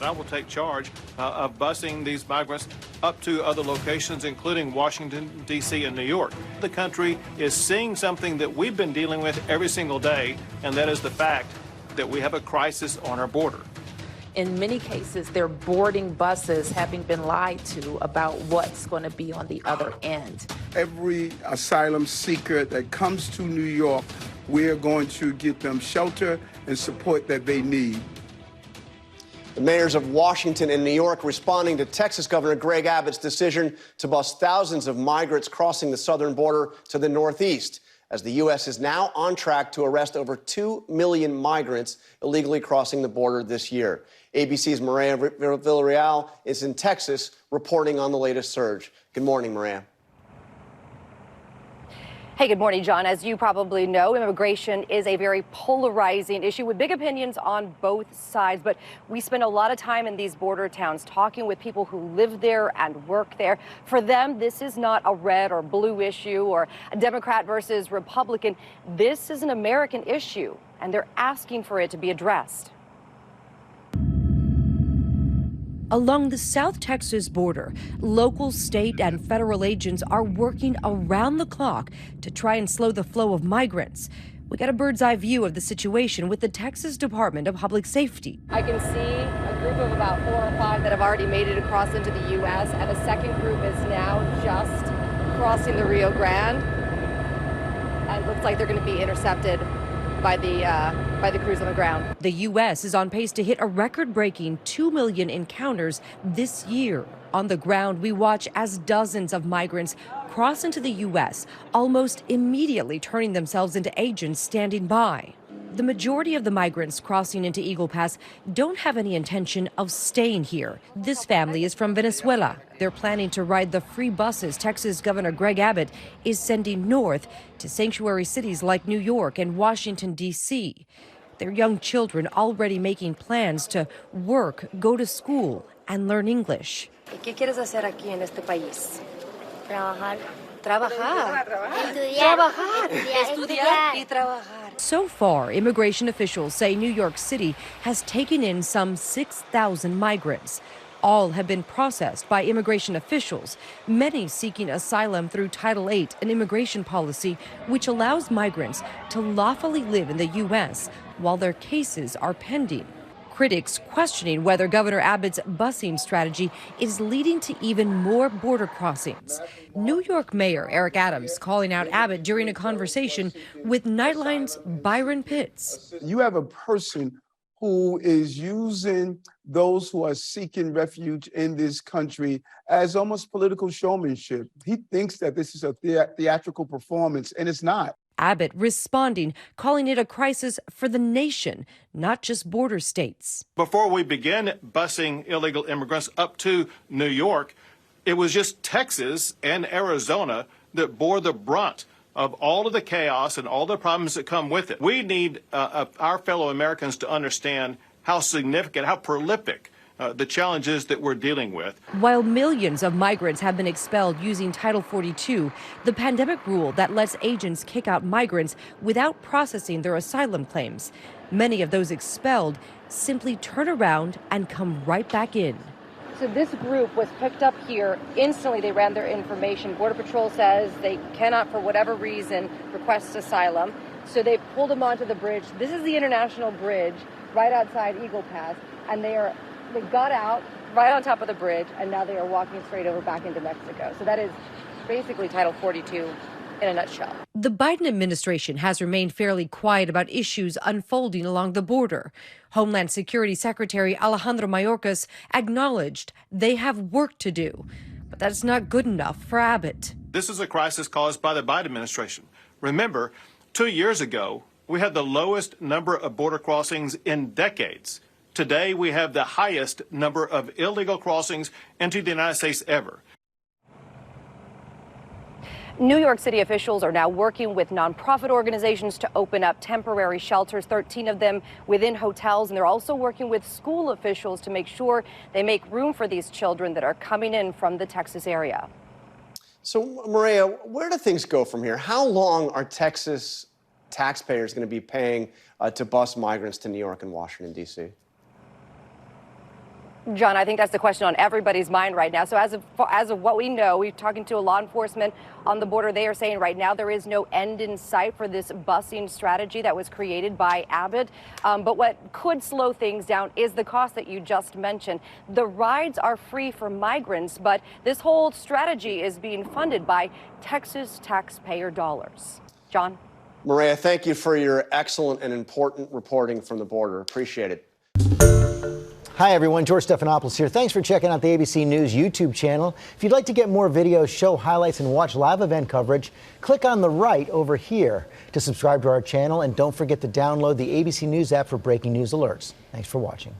I will take charge of busing these migrants up to other locations, including Washington, D.C. and New York. The country is seeing something that we've been dealing with every single day, and that is the fact that we have a crisis on our border. In many cases, they're boarding buses having been lied to about what's going to be on the other end. Every asylum seeker that comes to New York, we're going to give them shelter and support that they need. The mayors of Washington and New York responding to Texas Governor Greg Abbott's decision to bus thousands of migrants crossing the southern border to the northeast, as the U.S. is now on track to arrest over 2 million migrants illegally crossing the border this year. ABC's Mireya Villarreal is in Texas reporting on the latest surge. Good morning, Mireya. Hey, good morning, John. As you probably know, immigration is a very polarizing issue with big opinions on both sides. But we spend a lot of time in these border towns talking with people who live there and work there. For them, this is not a red or blue issue or a Democrat versus Republican. This is an American issue, and they're asking for it to be addressed. Along the South Texas border, local, state, and federal agents are working around the clock to try and slow the flow of migrants. We got a bird's eye view of the situation with the Texas Department of Public Safety. I can see a group of about 4 or 5 that have already made it across into the U.S., and a second group is now just crossing the Rio Grande. And it looks like they're going to be intercepted by the crews on the ground. The U.S. is on pace to hit a record-breaking 2 million encounters this year. On the ground, we watch as dozens of migrants cross into the U.S., almost immediately turning themselves into agents standing by. The majority of the migrants crossing into Eagle Pass don't have any intention of staying here. This family is from Venezuela. They're planning to ride the free buses Texas Governor Greg Abbott is sending north to sanctuary cities like New York and Washington, D.C. Their young children already making plans to work, go to school, and learn English. ¿Qué quieres hacer aquí en este país? Trabajar. Trabajar. Trabajar. Estudiar y trabajar. So far, immigration officials say New York City has taken in some 6,000 migrants. All have been processed by immigration officials, many seeking asylum through Title VIII, an immigration policy which allows migrants to lawfully live in the U.S. while their cases are pending. Critics questioning whether Governor Abbott's busing strategy is leading to even more border crossings. New York Mayor Eric Adams calling out Abbott during a conversation with Nightline's Byron Pitts. You have a person who is using those who are seeking refuge in this country as almost political showmanship. He thinks that this is a theatrical performance, and it's not. Abbott responding, calling it a crisis for the nation, not just border states. Before we began busing illegal immigrants up to New York, it was just Texas and Arizona that bore the brunt of all of the chaos and all the problems that come with it. We need our fellow Americans to understand how significant, how prolific the challenges that we're dealing with. While millions of migrants have been expelled using Title 42, the pandemic rule that lets agents kick out migrants without processing their asylum claims, many of those expelled simply turn around and come right back in. So this group was picked up here. Instantly, they ran their information. Border Patrol says they cannot, for whatever reason, request asylum. So they pulled them onto the bridge. This is the international bridge right outside Eagle Pass, and they got out right on top of the bridge, and now they are walking straight over back into Mexico. So that is basically Title 42 in a nutshell. The Biden administration has remained fairly quiet about issues unfolding along the border. Homeland Security Secretary Alejandro Mayorkas acknowledged they have work to do, but that's not good enough for Abbott. This is a crisis caused by the Biden administration. Remember, 2 years ago, we had the lowest number of border crossings in decades. Today, we have the highest number of illegal crossings into the United States ever. New York City officials are now working with nonprofit organizations to open up temporary shelters, 13 of them within hotels. And they're also working with school officials to make sure they make room for these children that are coming in from the Texas area. So, Mireya, where do things go from here? How long are Texas taxpayers going to be paying to bus migrants to New York and Washington, D.C.? John, I think that's the question on everybody's mind right now. So as of what we know, we're talking to a law enforcement on the border. They are saying right now there is no end in sight for this busing strategy that was created by Abbott. But what could slow things down is the cost that you just mentioned. The rides are free for migrants, but this whole strategy is being funded by Texas taxpayer dollars. John? Mireya, thank you for your excellent and important reporting from the border. Appreciate it. Hi, everyone. George Stephanopoulos here. Thanks for checking out the ABC News YouTube channel. If you'd like to get more videos, show highlights, and watch live event coverage, click on the right over here to subscribe to our channel. And don't forget to download the ABC News app for breaking news alerts. Thanks for watching.